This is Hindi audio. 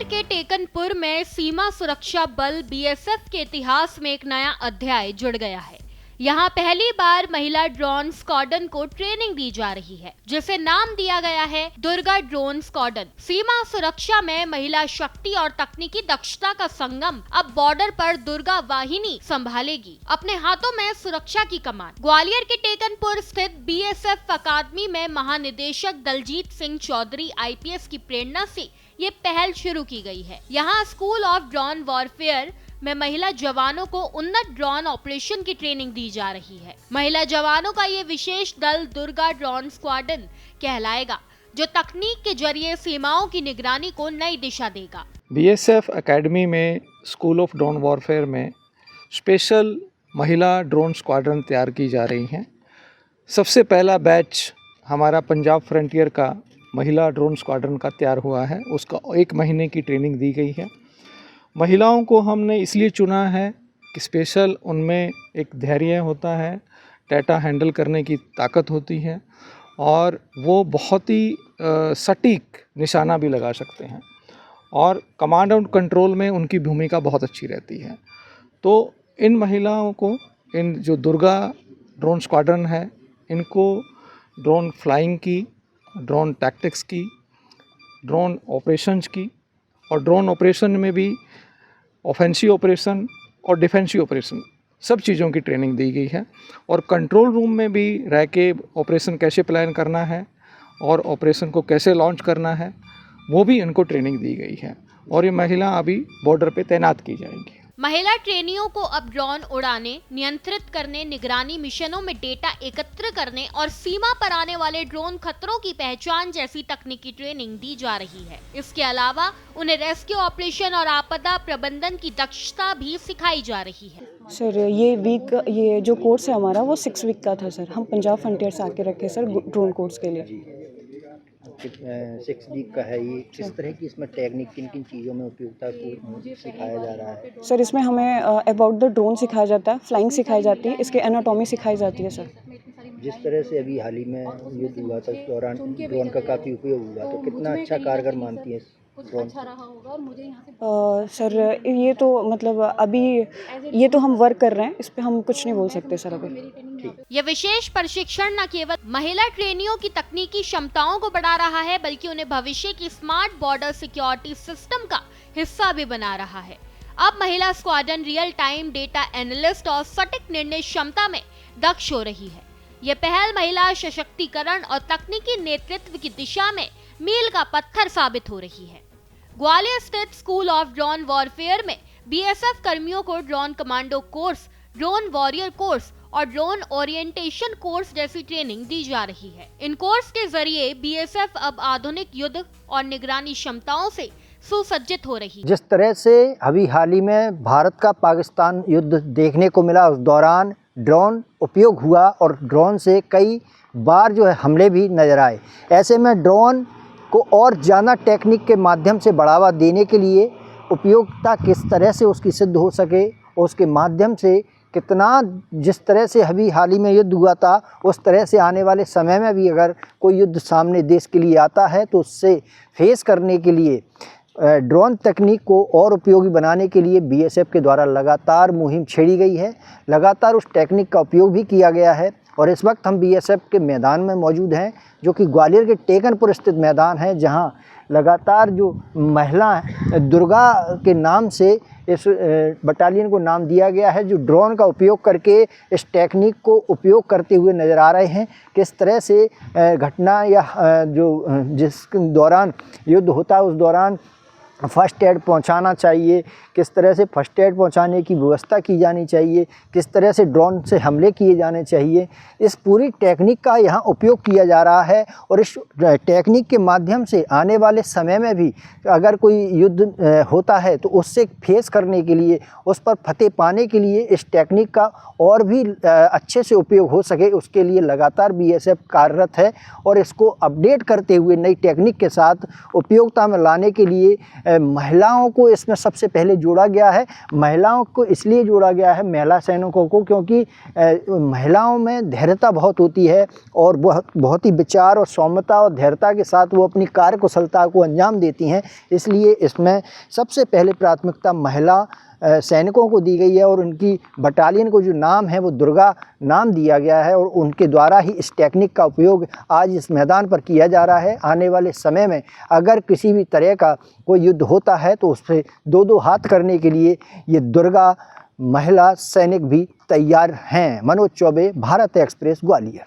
के टेकनपुर में सीमा सुरक्षा बल बीएसएफ के इतिहास में एक नया अध्याय जुड़ गया है। यहाँ पहली बार महिला ड्रोन स्क्वाड्रन को ट्रेनिंग दी जा रही है, जिसे नाम दिया गया है दुर्गा ड्रोन स्क्वाड्रन। सीमा सुरक्षा में महिला शक्ति और तकनीकी दक्षता का संगम अब बॉर्डर पर दुर्गा वाहिनी संभालेगी अपने हाथों में सुरक्षा की कमान। ग्वालियर के टेकनपुर स्थित बीएसएफ अकादमी में महानिदेशक दलजीत सिंह चौधरी आईपीएस की प्रेरणा से ये पहल शुरू की गई है। यहाँ स्कूल ऑफ ड्रोन वॉरफेयर में महिला जवानों को उन्नत ड्रोन ऑपरेशन की ट्रेनिंग दी जा रही है। महिला जवानों का ये विशेष दल दुर्गा ड्रोन स्क्वाड्रन कहलाएगा, जो तकनीक के जरिए सीमाओं की निगरानी को नई दिशा देगा। बीएसएफ एकेडमी में स्कूल ऑफ ड्रोन वॉरफेयर में स्पेशल महिला ड्रोन स्क्वाड्रन तैयार की जा रही हैं। सबसे पहला बैच हमारा पंजाब फ्रंटियर का महिला ड्रोन स्क्वाड्रन का तैयार हुआ है। उसका 1 महीने की ट्रेनिंग दी गई है। महिलाओं को हमने इसलिए चुना है कि स्पेशल उनमें एक धैर्य होता है, डाटा हैंडल करने की ताकत होती है और वो बहुत ही सटीक निशाना भी लगा सकते हैं और कमांड एंड कंट्रोल में उनकी भूमिका बहुत अच्छी रहती है। तो इन महिलाओं को, इन जो दुर्गा ड्रोन स्क्वाड्रन है, इनको ड्रोन फ्लाइंग की, ड्रोन टैक्टिक्स की, ड्रोन ऑपरेशंस की और ड्रोन ऑपरेशन में भी ऑफेंसिव ऑपरेशन और डिफेंसिव ऑपरेशन सब चीज़ों की ट्रेनिंग दी गई है। और कंट्रोल रूम में भी रह के ऑपरेशन कैसे प्लान करना है और ऑपरेशन को कैसे लॉन्च करना है, वो भी इनको ट्रेनिंग दी गई है और ये महिला अभी बॉर्डर पे तैनात की जाएंगी। महिला ट्रेनियों को अब ड्रोन उड़ाने, नियंत्रित करने, निगरानी मिशनों में डेटा एकत्र करने और सीमा पर आने वाले ड्रोन खतरों की पहचान जैसी तकनीकी ट्रेनिंग दी जा रही है। इसके अलावा उन्हें रेस्क्यू ऑपरेशन और आपदा प्रबंधन की दक्षता भी सिखाई जा रही है। सर ये जो कोर्स है हमारा वो 6 वीक का था सर। हम पंजाब फ्रंटियर से आके रखे सर ड्रोन कोर्स के लिए। 6 वीक का है ये। किस तरह की इसमें टेक्निक, किन किन चीज़ों में उपयोगिता को सिखाया जा रहा है? सर इसमें हमें अबाउट द ड्रोन सिखाया जाता है, फ्लाइंग सिखाई जाती है, इसके एनाटॉमी सिखाई जाती है सर। जिस तरह से अभी हाल ही में युद्ध हुआ था उस दौरान ड्रोन का काफ़ी उपयोग हुआ, तो कितना अच्छा कारगर मानती है ड्रोन? सर ये तो मतलब अभी ये तो हम वर्क कर रहे हैं, इस पे हम कुछ नहीं बोल सकते सर अभी। यह विशेष प्रशिक्षण न केवल महिला ट्रेनियों की तकनीकी क्षमताओं को बढ़ा रहा है, बल्कि उन्हें भविष्य की स्मार्ट बॉर्डर सिक्योरिटी सिस्टम का हिस्सा भी बना रहा है। अब महिला squadron real time data analyst और सटीक निर्णय क्षमता में दक्ष हो रही है। यह पहल महिला सशक्तिकरण और तकनीकी नेतृत्व की दिशा में मील का पत्थर साबित हो रही है। ग्वालियर स्थित स्कूल ऑफ ड्रोन वॉरफेयर में बीएसएफ कर्मियों को drone commando course, drone warrior course और ड्रोन ओरिएंटेशन कोर्स जैसी ट्रेनिंग दी जा रही है। इन कोर्स के जरिए बीएसएफ अब आधुनिक युद्ध और निगरानी क्षमताओं से सुसज्जित हो रही है। जिस तरह से अभी हाल ही में भारत का पाकिस्तान युद्ध देखने को मिला, उस दौरान ड्रोन उपयोग हुआ और ड्रोन से कई बार जो है हमले भी नजर आए। ऐसे में ड्रोन को और ज़्यादा टेक्निक के माध्यम से बढ़ावा देने के लिए उपयोगिता किस तरह से उसकी सिद्ध हो सके और उसके माध्यम से कितना, जिस तरह से अभी हाल ही में युद्ध हुआ था, उस तरह से आने वाले समय में भी अगर कोई युद्ध सामने देश के लिए आता है तो उससे फेस करने के लिए ड्रोन तकनीक को और उपयोगी बनाने के लिए बीएसएफ के द्वारा लगातार मुहिम छेड़ी गई है। लगातार उस टेक्निक का उपयोग भी किया गया है और इस वक्त हम बीएसएफ के मैदान में मौजूद हैं, जो कि ग्वालियर के टेकनपुर स्थित मैदान है, जहां लगातार जो महिला दुर्गा के नाम से इस बटालियन को नाम दिया गया है, जो ड्रोन का उपयोग करके इस टेक्निक को उपयोग करते हुए नज़र आ रहे हैं। किस तरह से घटना या जिस दौरान युद्ध होता है उस दौरान फर्स्ट एड पहुंचाना चाहिए, किस तरह से फर्स्ट एड पहुंचाने की व्यवस्था की जानी चाहिए, किस तरह से ड्रोन से हमले किए जाने चाहिए, इस पूरी टेक्निक का यहाँ उपयोग किया जा रहा है। और इस टेक्निक के माध्यम से आने वाले समय में भी अगर कोई युद्ध होता है तो उससे फेस करने के लिए, उस पर फतेह पाने के लिए इस टेक्निक का और भी अच्छे से उपयोग हो सके, उसके लिए लगातार बीएसएफ कार्यरत है और इसको अपडेट करते हुए नई टेक्निक के साथ उपयोगिता में लाने के लिए महिलाओं को इसमें सबसे पहले जोड़ा गया है। महिलाओं को इसलिए जोड़ा गया है, महिला सैनिकों को, क्योंकि महिलाओं में धैर्यता बहुत होती है और बहुत ही विचार और सौम्यता और धैर्यता के साथ वो अपनी कार्य कुशलता को अंजाम देती हैं। इसलिए इसमें सबसे पहले प्राथमिकता महिला सैनिकों को दी गई है और उनकी बटालियन को जो नाम है वो दुर्गा नाम दिया गया है और उनके द्वारा ही इस टेक्निक का उपयोग आज इस मैदान पर किया जा रहा है। आने वाले समय में अगर किसी भी तरह का कोई युद्ध होता है तो उससे दो हाथ करने के लिए ये दुर्गा महिला सैनिक भी तैयार हैं। मनोज चौबे, भारत एक्सप्रेस, ग्वालियर।